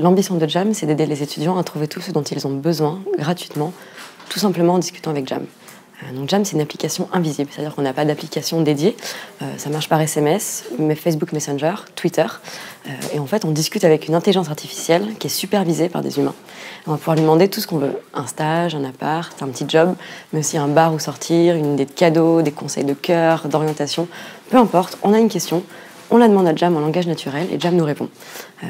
L'ambition de Jam, c'est d'aider les étudiants à trouver tout ce dont ils ont besoin gratuitement, tout simplement en discutant avec Jam. Donc Jam, c'est une application invisible, c'est-à-dire qu'on n'a pas d'application dédiée. Ça marche par SMS, mais Facebook Messenger, Twitter. Et en fait, on discute avec une intelligence artificielle qui est supervisée par des humains. On va pouvoir lui demander tout ce qu'on veut. Un stage, un appart, un petit job, mais aussi un bar où sortir, une idée de cadeau, des conseils de cœur, d'orientation. Peu importe, on a une question, on la demande à Jam en langage naturel et Jam nous répond.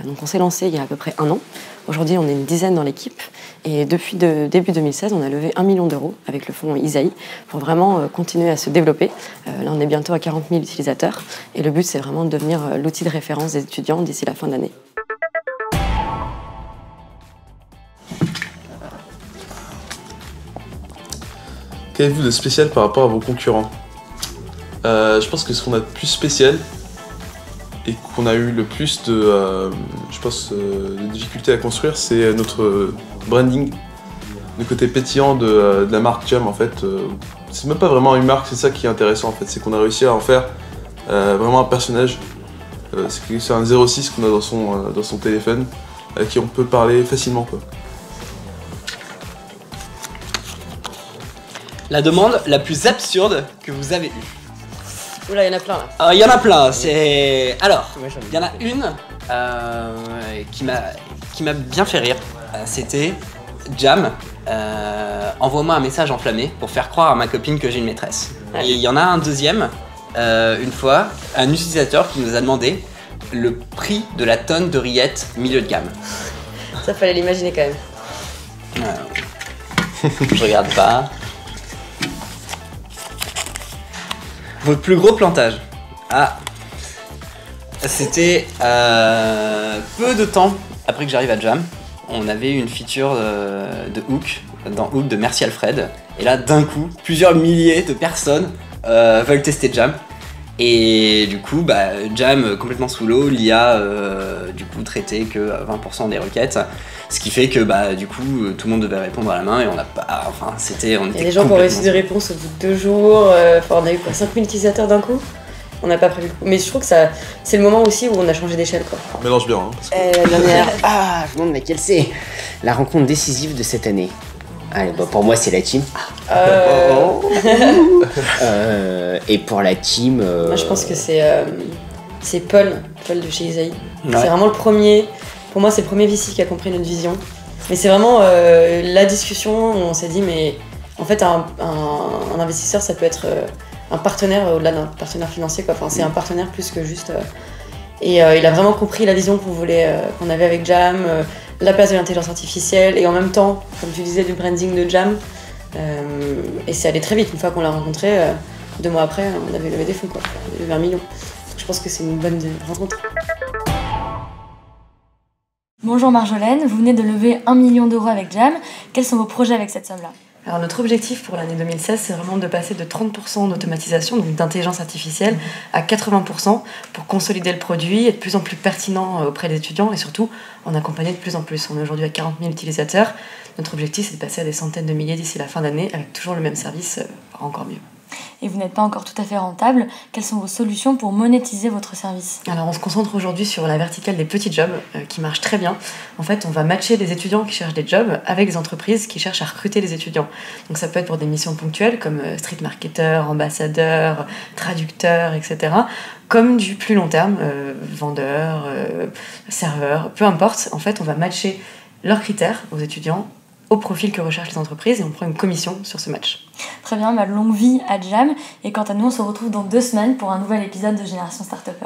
Donc on s'est lancé il y a à peu près 1 an. Aujourd'hui, on est une dizaine dans l'équipe. Et depuis début 2016, on a levé 1 million d'euros avec le fonds Isaïe pour vraiment continuer à se développer. Là, on est bientôt à 40 000 utilisateurs. Et le but, c'est vraiment de devenir l'outil de référence des étudiants d'ici la fin d'année. Qu'avez-vous de spécial par rapport à vos concurrents? Je pense que ce qu'on a de plus spécial et qu'on a eu le plus de difficultés à construire, c'est notre branding, le côté pétillant de la marque Jam en fait. C'est même pas vraiment une marque, c'est ça qui est intéressant en fait, c'est qu'on a réussi à en faire vraiment un personnage. C'est un 06 qu'on a dans son téléphone, à qui on peut parler facilement quoi. La demande la plus absurde que vous avez eue. Oula, il y en a plein là. Il y en a plein, c'est... Alors, il y en a une qui m'a bien fait rire. C'était Jam, envoie-moi un message enflammé pour faire croire à ma copine que j'ai une maîtresse. Et il y en a un deuxième, une fois, un utilisateur qui nous a demandé le prix de la tonne de rillettes milieu de gamme. Ça fallait l'imaginer quand même. Je regarde pas. Votre plus gros plantage? Ah, c'était peu de temps après que j'arrive à Jam. On avait une feature de Hook, dans Hook de Merci Alfred. Et là, d'un coup, plusieurs milliers de personnes veulent tester Jam. Et du coup, Jam complètement sous l'eau, l'IA du coup traitait que 20% des requêtes. Ce qui fait que du coup tout le monde devait répondre à la main et on n'a pas. Enfin, il y a des gens qui ont reçu des réponses au bout de 2 jours. On a eu quoi, 5000 utilisateurs d'un coup. On n'a pas prévu le coup. Mais je trouve que c'est le moment aussi où on a changé d'échelle quoi. On mélange bien. Hein, la dernière. Ah, je me demande laquelle c'est. La rencontre décisive de cette année. Allez, pour moi c'est la team. Et pour la team. Moi je pense que c'est Paul de chez Isaïe. Ouais. C'est vraiment le premier. Pour moi, c'est le premier VC qui a compris notre vision. Mais c'est vraiment la discussion où on s'est dit, mais en fait, un investisseur, ça peut être un partenaire au-delà d'un partenaire financier, quoi. Enfin, c'est un partenaire plus que juste. Et il a vraiment compris la vision qu'on avait avec Jam, la place de l'intelligence artificielle et en même temps, comme tu disais, du branding de Jam. Et c'est allé très vite. Une fois qu'on l'a rencontré, 2 mois après, on avait levé des fonds, quoi. On avait levé 1 million. Donc, je pense que c'est une bonne rencontre. Bonjour Marjolaine, vous venez de lever 1 million d'euros avec Jam. Quels sont vos projets avec cette somme-là? Alors notre objectif pour l'année 2016, c'est vraiment de passer de 30% d'automatisation, donc d'intelligence artificielle, à 80% pour consolider le produit, être de plus en plus pertinent auprès des étudiants et surtout en accompagner de plus en plus. On est aujourd'hui à 40 000 utilisateurs. Notre objectif, c'est de passer à des centaines de milliers d'ici la fin d'année avec toujours le même service, voire encore mieux. Et vous n'êtes pas encore tout à fait rentable. Quelles sont vos solutions pour monétiser votre service? Alors on se concentre aujourd'hui sur la verticale des petits jobs qui marche très bien. En fait, on va matcher des étudiants qui cherchent des jobs avec des entreprises qui cherchent à recruter des étudiants. Donc ça peut être pour des missions ponctuelles comme street marketeur, ambassadeur, traducteur, etc. Comme du plus long terme, vendeur, serveur, peu importe. En fait, on va matcher leurs critères aux étudiants au profil que recherchent les entreprises et on prend une commission sur ce match. Très bien, longue vie à Jam. Et quant à nous, on se retrouve dans 2 semaines pour un nouvel épisode de Génération Startupper.